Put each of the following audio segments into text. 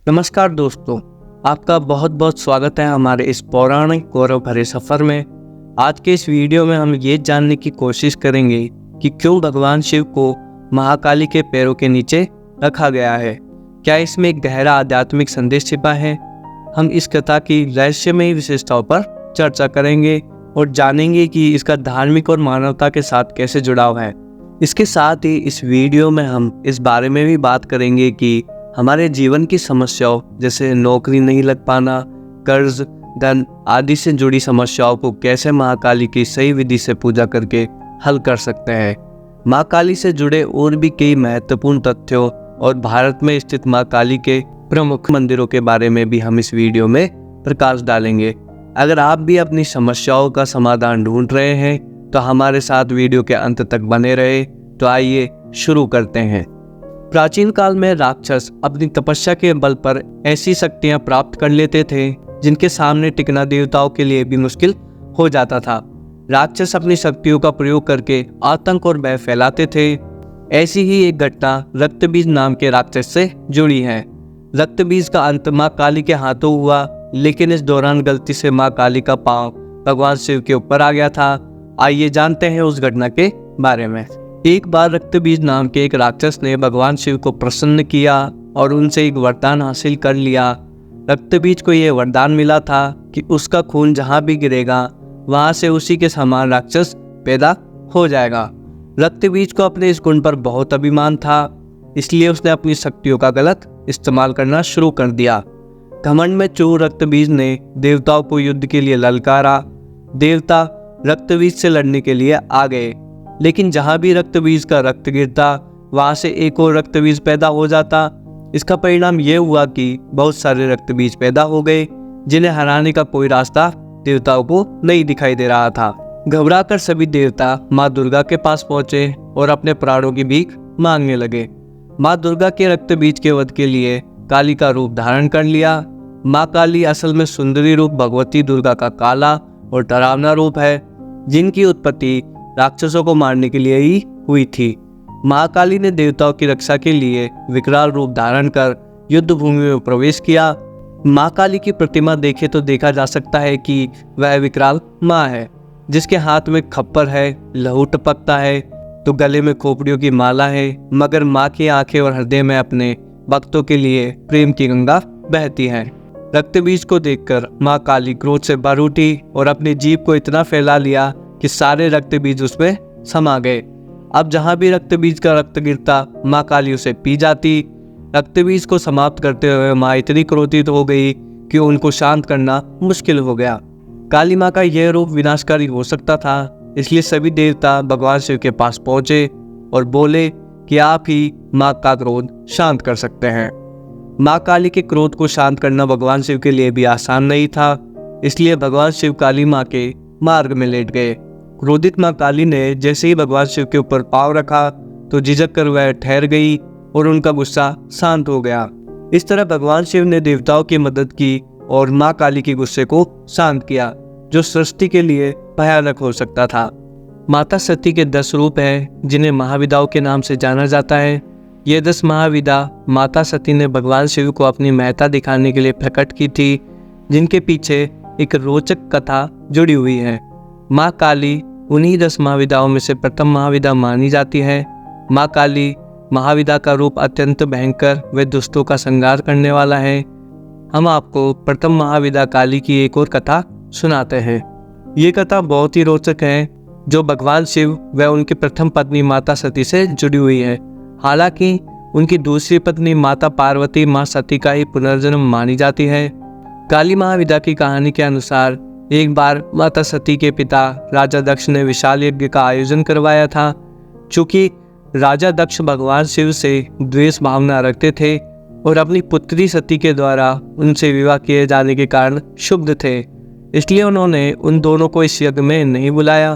नमस्कार दोस्तों, आपका बहुत बहुत स्वागत है हमारे इस पौराणिक गौरव भरे सफ़र में। आज के इस वीडियो में हम ये जानने की कोशिश करेंगे कि क्यों भगवान शिव को महाकाली के पैरों के नीचे रखा गया है। क्या इसमें एक गहरा आध्यात्मिक संदेश छिपा है? हम इस कथा की रहस्यमयी विशेषताओं पर चर्चा करेंगे और जानेंगे कि इसका धार्मिक और मानवता के साथ कैसे जुड़ाव है। इसके साथ ही इस वीडियो में हम इस बारे में भी बात करेंगे कि हमारे जीवन की समस्याओं जैसे नौकरी नहीं लग पाना, कर्ज, धन आदि से जुड़ी समस्याओं को कैसे महाकाली की सही विधि से पूजा करके हल कर सकते हैं। महाकाली से जुड़े और भी कई महत्वपूर्ण तथ्यों और भारत में स्थित महाकाली के प्रमुख मंदिरों के बारे में भी हम इस वीडियो में प्रकाश डालेंगे। अगर आप भी अपनी समस्याओं का समाधान ढूंढ रहे हैं तो हमारे साथ वीडियो के अंत तक बने रहे। तो आइए शुरू करते हैं। प्राचीन काल में राक्षस अपनी तपस्या के बल पर ऐसी शक्तियां प्राप्त कर लेते थे जिनके सामने टिकना देवताओं के लिए भी मुश्किल हो जाता था। राक्षस अपनी शक्तियों का प्रयोग करके आतंक और भय फैलाते थे। ऐसी ही एक घटना रक्तबीज नाम के राक्षस से जुड़ी है। रक्तबीज का अंत माँ काली के हाथों हुआ, लेकिन इस दौरान गलती से माँ काली का पांव भगवान शिव के ऊपर आ गया था। आइए जानते हैं उस घटना के बारे में। एक बार रक्तबीज नाम के एक राक्षस ने भगवान शिव को प्रसन्न किया और उनसे एक वरदान हासिल कर लिया। रक्तबीज को यह वरदान मिला था कि उसका खून जहाँ भी गिरेगा वहाँ से उसी के समान राक्षस पैदा हो जाएगा। रक्तबीज को अपने इस गुण पर बहुत अभिमान था, इसलिए उसने अपनी शक्तियों का गलत इस्तेमाल करना शुरू कर दिया। घमंड में चूर रक्तबीज ने देवताओं को युद्ध के लिए ललकारा। देवता रक्तबीज से लड़ने के लिए आ गए, लेकिन जहाँ भी रक्तबीज का रक्त गिरता वहाँ से एक और रक्तबीज पैदा हो जाता। इसका परिणाम ये हुआ कि बहुत सारे रक्तबीज पैदा हो गए जिन्हें हराने का कोई रास्ता देवताओं को नहीं दिखाई दे रहा था। घबराकर सभी देवता माँ दुर्गा के पास पहुंचे और अपने प्राणों की भीख मांगने लगे। माँ दुर्गा के रक्तबीज के वध के लिए काली का रूप धारण कर लिया। माँ काली असल में सुंदरी रूप भगवती दुर्गा का काला और डरावना रूप है, जिनकी उत्पत्ति राक्षसों को मारने के लिए ही हुई थी। महाकाली ने देवताओं की रक्षा के लिए विकराल रूप धारण कर युद्ध भूमि में प्रवेश किया। महाकाली की प्रतिमा देखे तो देखा जा सकता है कि वह विकराल माँ है, जिसके हाथ में खप्पर है, लहू टपकता है तो गले में खोपड़ियों की माला है, मगर माँ की आंखें और हृदय में अपने भक्तों के लिए प्रेम की गंगा बहती है। रक्तबीज को देखकर माँ काली क्रोध से भर उठी और अपनी जीभ को इतना फैला लिया कि सारे रक्तबीज उसमें समा गए। अब जहाँ भी रक्तबीज का रक्त गिरता माँ काली उसे पी जाती। रक्तबीज को समाप्त करते हुए माँ इतनी क्रोधित हो गई कि उनको शांत करना मुश्किल हो गया। काली माँ का यह रूप विनाशकारी हो सकता था, इसलिए सभी देवता भगवान शिव के पास पहुंचे और बोले कि आप ही माँ का क्रोध शांत कर सकते हैं। माँ काली के क्रोध को शांत करना भगवान शिव के लिए भी आसान नहीं था, इसलिए भगवान शिव काली माँ के मार्ग में लेट गए। क्रोधित माँ काली ने जैसे ही भगवान शिव के ऊपर पांव रखा तो झिझक कर वह ठहर गई और उनका गुस्सा शांत हो गया। इस तरह भगवान शिव ने देवताओं की मदद की और माँ काली के गुस्से को शांत किया, जो सृष्टि के लिए भयानक हो सकता था। माता सती के 10 रूप हैं जिन्हें महाविदाओं के नाम से जाना जाता है। ये 10 महाविदा माता सती ने भगवान शिव को अपनी महत्ता दिखाने के लिए प्रकट की थी, जिनके पीछे एक रोचक कथा जुड़ी हुई है। माँ काली उन्हीं 10 महाविदाओं में से प्रथम महाविदा मानी जाती है। माँ काली महाविदा का रूप अत्यंत भयंकर व दुष्टों का संहार करने वाला है। हम आपको प्रथम महाविदा काली की एक और कथा सुनाते हैं। ये कथा बहुत ही रोचक है, जो भगवान शिव व उनकी प्रथम पत्नी माता सती से जुड़ी हुई है। हालांकि उनकी दूसरी पत्नी माता पार्वती माँ सती का ही पुनर्जन्म मानी जाती है। काली महाविदा की कहानी के अनुसार एक बार माता सती के पिता राजा दक्ष ने विशाल यज्ञ का आयोजन करवाया था। चूंकि राजा दक्ष भगवान शिव से द्वेष भावना रखते थे और अपनी पुत्री सती के द्वारा उनसे विवाह किए जाने के कारण क्षुब्ध थे, इसलिए उन्होंने उन दोनों को इस यज्ञ में नहीं बुलाया।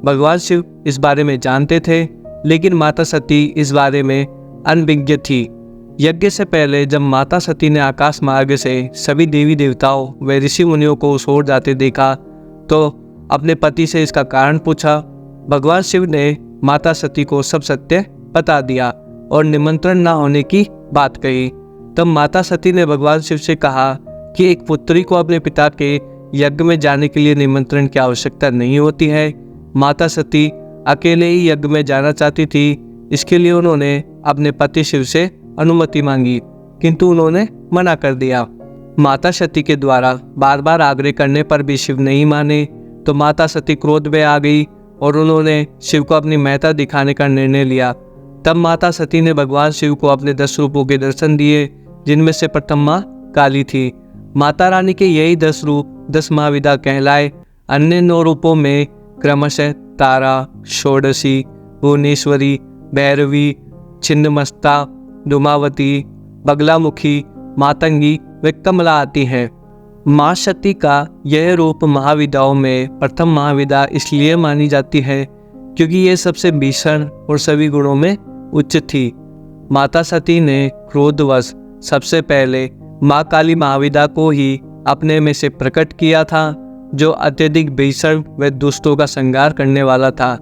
भगवान शिव इस बारे में जानते थे, लेकिन माता सती इस बारे में अनभिज्ञ थी। यज्ञ से पहले जब माता सती ने आकाश मार्ग से सभी देवी देवताओं व ऋषि मुनियों को उस ओर जाते देखा तो अपने पति से इसका कारण पूछा। भगवान शिव ने माता सती को सब सत्य बता दिया और निमंत्रण न होने की बात कही। तब माता सती ने भगवान शिव से कहा कि एक पुत्री को अपने पिता के यज्ञ में जाने के लिए निमंत्रण की आवश्यकता नहीं होती है। माता सती अकेले ही यज्ञ में जाना चाहती थी। इसके लिए उन्होंने अपने पति शिव से अनुमति मांगी, किंतु उन्होंने मना कर दिया। माता सती के द्वारा बार बार आग्रह करने पर भी शिव नहीं माने, तो माता सती क्रोध में आ गई और उन्होंने शिव को अपनी महत्ता दिखाने का निर्णय लिया। तब माता सती ने भगवान शिव को अपने 10 रूपों के दर्शन दिए, जिनमें से प्रथम माँ काली थी। माता रानी के यही 10 रूप 10 महाविदा कहलाए। अन्य 9 रूपों में क्रमशः तारा, षोडशी, भुवनेश्वरी, भैरवी, छिन्नमस्ता, धूमावती, बगलामुखी, मातंगी व कमला आती हैं। माँ सती का यह रूप महाविदाओं में प्रथम महाविदा इसलिए मानी जाती है क्योंकि ये सबसे भीषण और सभी गुणों में उच्च थी। माता सती ने क्रोधवश सबसे पहले माँ काली महाविदा को ही अपने में से प्रकट किया था, जो अत्यधिक भीषण व दुष्टों का संहार करने वाला था।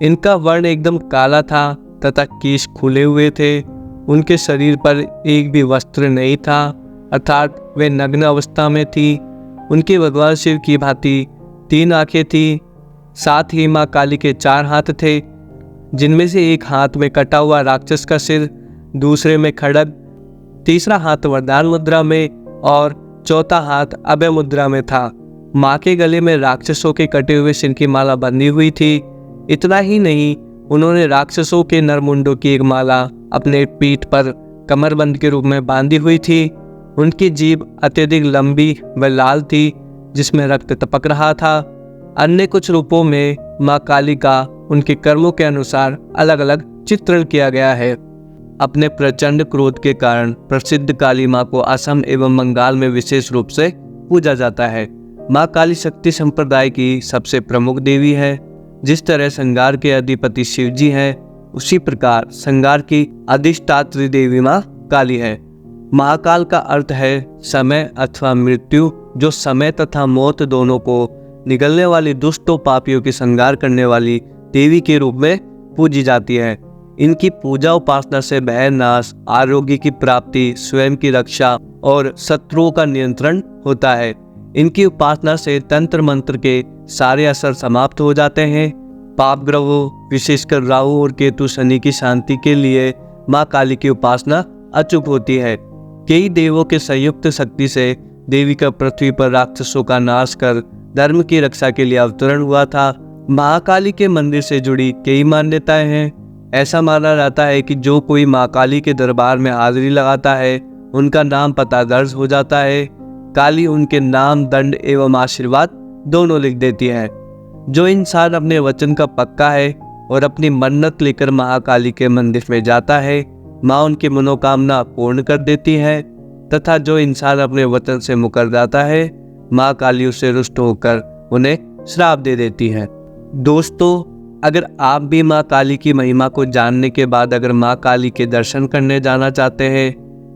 इनका वर्ण एकदम काला था तथा केश खुले हुए थे। उनके शरीर पर एक भी वस्त्र नहीं था, अर्थात वे नग्न अवस्था में थी। उनके भगवान शिव की भांति 3 आंखें थी। साथ ही माँ काली के 4 हाथ थे, जिनमें से एक हाथ में कटा हुआ राक्षस का सिर, दूसरे में खड्ग, तीसरा हाथ वरदान मुद्रा में और चौथा हाथ अभय मुद्रा में था। माँ के गले में राक्षसों के कटे हुए सिर की माला बंधी हुई थी। इतना ही नहीं, उन्होंने राक्षसों के नरमुंडों की एक माला अपने पीठ पर कमरबंद के रूप में बांधी हुई थी। उनकी जीभ अत्यधिक लंबी व लाल थी, जिसमें रक्त टपक रहा था। अन्य कुछ रूपों में माँ काली का उनके कर्मों के अनुसार अलग अलग चित्रण किया गया है। अपने प्रचंड क्रोध के कारण प्रसिद्ध काली माँ को असम एवं बंगाल में विशेष रूप से पूजा जाता है। माँ काली शक्ति संप्रदाय की सबसे प्रमुख देवी है। जिस तरह संहार के अधिपति शिव जी हैं, उसी प्रकार संहार की अधिष्ठात्री देवी माँ काली है। महाकाल का अर्थ है समय अथवा मृत्यु, जो समय तथा मौत दोनों को निगलने वाली दुष्टों पापियों की संहार करने वाली देवी के रूप में पूजी जाती है। इनकी पूजा उपासना से भय नाश, आरोग्य की प्राप्ति, स्वयं की रक्षा और शत्रुओं का नियंत्रण होता है। इनकी उपासना से तंत्र मंत्र के सारे असर समाप्त हो जाते हैं। पाप ग्रहों, विशेषकर राहु और केतु शनि की शांति के लिए माँ काली की उपासना अचूक होती है। कई देवों के संयुक्त शक्ति से देवी का पृथ्वी पर राक्षसों का नाश कर धर्म की रक्षा के लिए अवतरण हुआ था। महाकाली के मंदिर से जुड़ी कई मान्यताएं हैं। ऐसा माना जाता है कि जो कोई माँ काली के दरबार में हाजिरी लगाता है, उनका नाम पता दर्ज हो जाता है। काली उनके नाम, दंड एवं आशीर्वाद दोनों लिख देती है। जो इंसान अपने वचन का पक्का है और अपनी मन्नत लेकर महाकाली के मंदिर में जाता है, माँ उनकी मनोकामना पूर्ण कर देती है, तथा जो इंसान अपने वचन से मुकर जाता है, माँ काली उससे रुष्ट होकर उन्हें श्राप दे देती है। दोस्तों, अगर आप भी माँ काली की महिमा को जानने के बाद अगर माँ काली के दर्शन करने जाना चाहते हैं,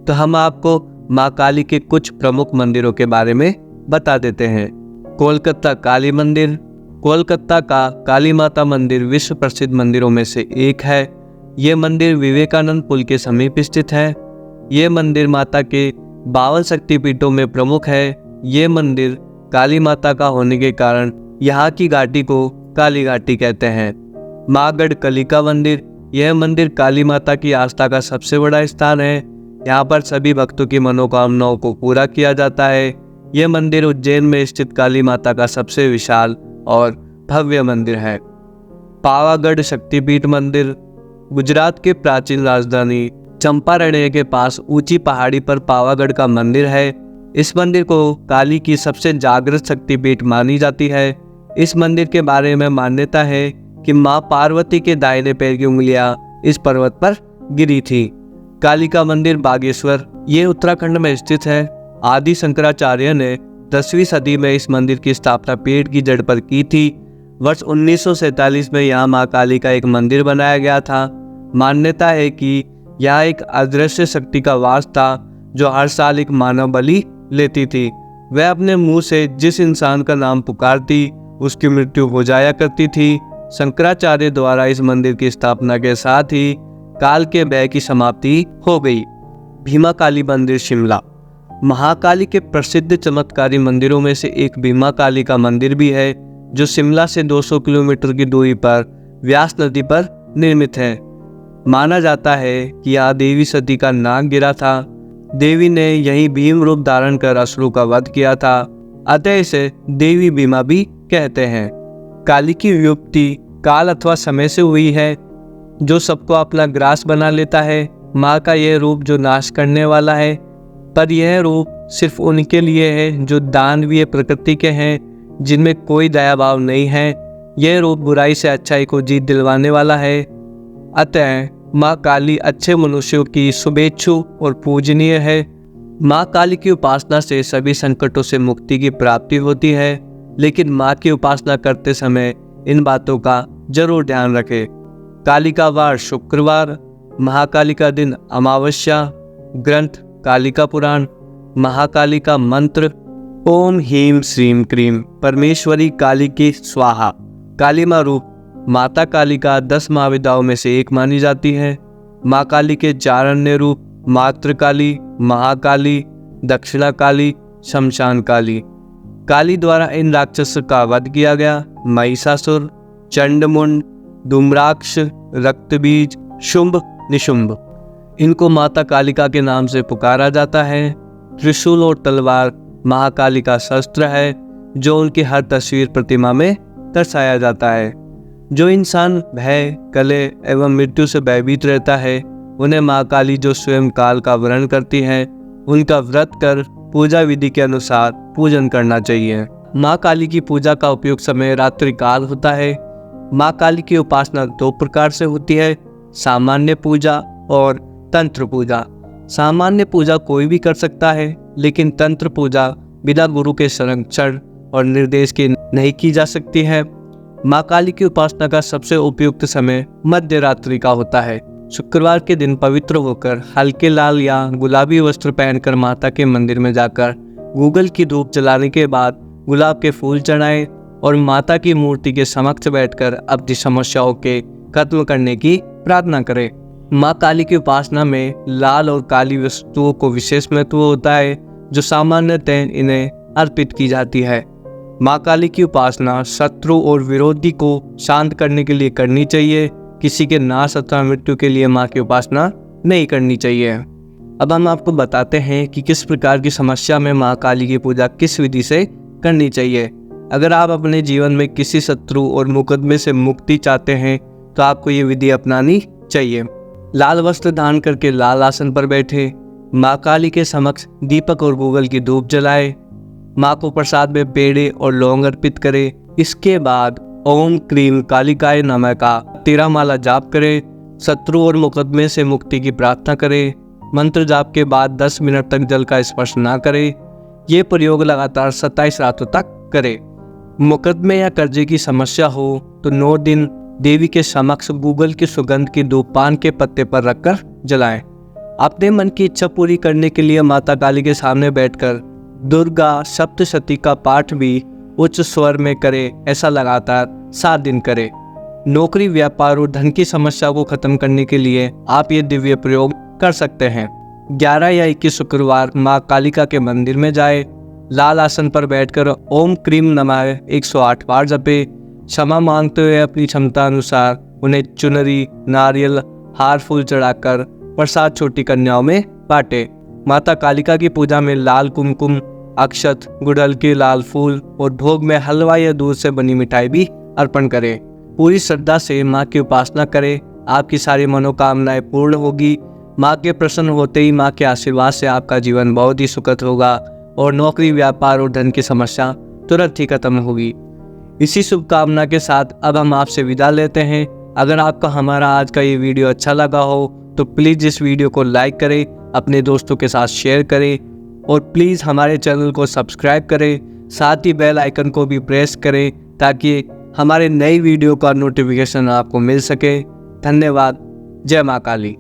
तो हम आपको माँ काली के कुछ प्रमुख मंदिरों के बारे में बता देते हैं। कोलकाता काली मंदिर। कोलकाता का काली माता मंदिर विश्व प्रसिद्ध मंदिरों में से एक है। ये मंदिर विवेकानंद पुल के समीप स्थित है। ये मंदिर माता के 52 शक्तिपीठों में प्रमुख है। ये मंदिर काली माता का होने के कारण यहाँ की घाटी को काली घाटी कहते हैं। मागढ़ कलिका मंदिर। यह मंदिर काली माता की आस्था का सबसे बड़ा स्थान है। यहाँ पर सभी भक्तों की मनोकामनाओं को पूरा किया जाता है। यह मंदिर उज्जैन में स्थित काली माता का सबसे विशाल और भव्य मंदिर है। पावागढ़ शक्तिपीठ मंदिर। गुजरात के प्राचीन राजधानी चंपारण्य के पास ऊंची पहाड़ी पर पावागढ़ का मंदिर है। इस मंदिर को काली की सबसे जागृत शक्तिपीठ मानी जाती है। इस मंदिर के बारे में मान्यता है कि माँ पार्वती के दाहिने पैर की उंगलियां इस पर्वत पर गिरी थी। काली का मंदिर बागेश्वर। ये उत्तराखंड में स्थित है। आदि शंकराचार्य ने 10वीं सदी में इस मंदिर की स्थापना पेड़ की जड़ पर की थी। वर्ष 1947 में यहाँ माँ काली का एक मंदिर बनाया गया था। मान्यता है कि यहाँ एक अदृश्य शक्ति का वास था, जो हर साल एक मानव बलि लेती थी। वह अपने मुंह से जिस इंसान का नाम पुकारती, उसकी मृत्यु हो जाया करती थी। शंकराचार्य द्वारा इस मंदिर की स्थापना के साथ ही काल के भय की समाप्ति हो गई। भीमा काली मंदिर शिमला। महाकाली के प्रसिद्ध चमत्कारी मंदिरों में से एक भीमा काली का मंदिर भी है, जो शिमला से 200 किलोमीटर की दूरी पर व्यास नदी पर निर्मित है। माना जाता है कि यहाँ देवी सती का नाग गिरा था। देवी ने यही भीम रूप धारण कर असुरों का वध किया था, अतः इसे देवी भीमा भी कहते हैं। काली की व्युत्पत्ति काल अथवा समय से हुई है, जो सबको अपना ग्रास बना लेता है। माँ का यह रूप जो नाश करने वाला है, पर यह रूप सिर्फ उनके लिए है जो दानवीय प्रकृति के हैं, जिनमें कोई दया भाव नहीं है। यह रूप बुराई से अच्छाई को जीत दिलवाने वाला है। अतः माँ काली अच्छे मनुष्यों की शुभेच्छु और पूजनीय है। माँ काली की उपासना से सभी संकटों से मुक्ति की प्राप्ति होती है, लेकिन माँ की उपासना करते समय इन बातों का जरूर ध्यान रखें। काली का वार शुक्रवार, महाकाली का दिन अमावस्या। ग्रंथ कालिका पुराण। महाकाली का मंत्र ओम ह्रीं श्रीं क्रीं परमेश्वरी काली की स्वाहा। काली माँ रूप माता काली का 10 महाविद्याओं में से एक मानी जाती है। माँ काली के 4 अन्य रूप मातृ काली, महाकाली, दक्षिणा काली, शमशान काली। काली द्वारा इन राक्षसों का वध किया गया। महिषासुर, चंडमुंड, धूम्राक्ष, रक्तबीज, शुंभ, निशुंभ। इनको माता कालिका के नाम से पुकारा जाता है। त्रिशूल और तलवार महाकाली का शस्त्र है, जो उनकी हर तस्वीर प्रतिमा में दर्शाया जाता है। जो इंसान भय, कलह एवं मृत्यु से भयभीत रहता है, उन्हें माँ काली जो स्वयं काल का वर्ण करती है, उनका व्रत कर पूजा विधि के अनुसार पूजन करना चाहिए। माँ काली की पूजा का उपयोग समय रात्रि काल होता है। माँ काली की उपासना 2 प्रकार से होती है, सामान्य पूजा और तंत्र पूजा। सामान्य पूजा कोई भी कर सकता है, लेकिन तंत्र पूजा बिना गुरु के संरक्षण और निर्देश के नहीं की जा सकती है। माँ काली की उपासना का सबसे उपयुक्त समय मध्य रात्रि का होता है। शुक्रवार के दिन पवित्र होकर हल्के लाल या गुलाबी वस्त्र पहनकर माता के मंदिर में जाकर गूगल की धूप जलाने के बाद गुलाब के फूल चढ़ाएं और माता की मूर्ति के समक्ष बैठकर अपनी समस्याओं के खत्म करने की प्रार्थना करें। माँ काली की उपासना में लाल और काली वस्तुओं को विशेष महत्व होता है, जो सामान्यतः इन्हें अर्पित की जाती है। माँ काली की उपासना शत्रु और विरोधी को शांत करने के लिए करनी चाहिए। किसी के नाश अथवा मृत्यु के लिए माँ की उपासना नहीं करनी चाहिए। अब हम आपको बताते हैं कि किस प्रकार की समस्या में माँ काली की पूजा किस विधि से करनी चाहिए। अगर आप अपने जीवन में किसी शत्रु और मुकदमे से मुक्ति चाहते हैं, तो आपको ये विधि अपनानी चाहिए। लाल वस्त्र धारण करके लाल आसन पर बैठे, माँ काली के समक्ष दीपक और गूगल की धूप जलाए, माँ को प्रसाद में पेड़े और लौंग अर्पित करे। इसके बाद ओम क्रीम कालिकाय नमः का 13 माला जाप करें। शत्रु और मुकदमे से मुक्ति की प्रार्थना करें। मंत्र जाप के बाद 10 मिनट तक जल का स्पर्श ना करें। ये प्रयोग लगातार 27 रातों तक करें। मुकदमे या कर्जे की समस्या हो तो 9 दिन देवी के समक्ष गूगल की सुगंध की धूप पान के पत्ते पर रखकर जलाएं। अपने मन की इच्छा पूरी करने के लिए माता काली के सामने बैठकर दुर्गा सप्तशती का पाठ भी उच्च स्वर में करें। ऐसा लगातार 7 दिन करें। नौकरी, व्यापार और धन की समस्या को खत्म करने के लिए आप ये दिव्य प्रयोग कर सकते हैं। 11 या 21 शुक्रवार माँ कालिका के मंदिर में जाए। लाल आसन पर बैठकर ओम क्रीम नमः 108 बार जपे। क्षमा मांगते हुए अपनी क्षमता अनुसार उन्हें चुनरी, नारियल, हार फूल चढ़ाकर प्रसाद छोटी कन्याओं में बांटे। माता कालिका की पूजा में लाल कुमकुम, अक्षत, गुड़हल के लाल फूल और भोग में हलवा या दूध से बनी मिठाई भी अर्पण करें। पूरी श्रद्धा से माँ की उपासना करें। आपकी सारी मनोकामनाएं पूर्ण होगी। माँ के प्रसन्न होते ही माँ के आशीर्वाद से आपका जीवन बहुत ही सुखद होगा और नौकरी, व्यापार और धन की समस्या तुरंत ही खत्म होगी। इसी शुभकामना के साथ अब हम आपसे विदा लेते हैं। अगर आपको हमारा आज का ये वीडियो अच्छा लगा हो तो प्लीज़ इस वीडियो को लाइक करें, अपने दोस्तों के साथ शेयर करें और प्लीज़ हमारे चैनल को सब्सक्राइब करें। साथ ही बेल आइकन को भी प्रेस करें ताकि हमारे नई वीडियो का नोटिफिकेशन आपको मिल सके। धन्यवाद। जय माँ काली।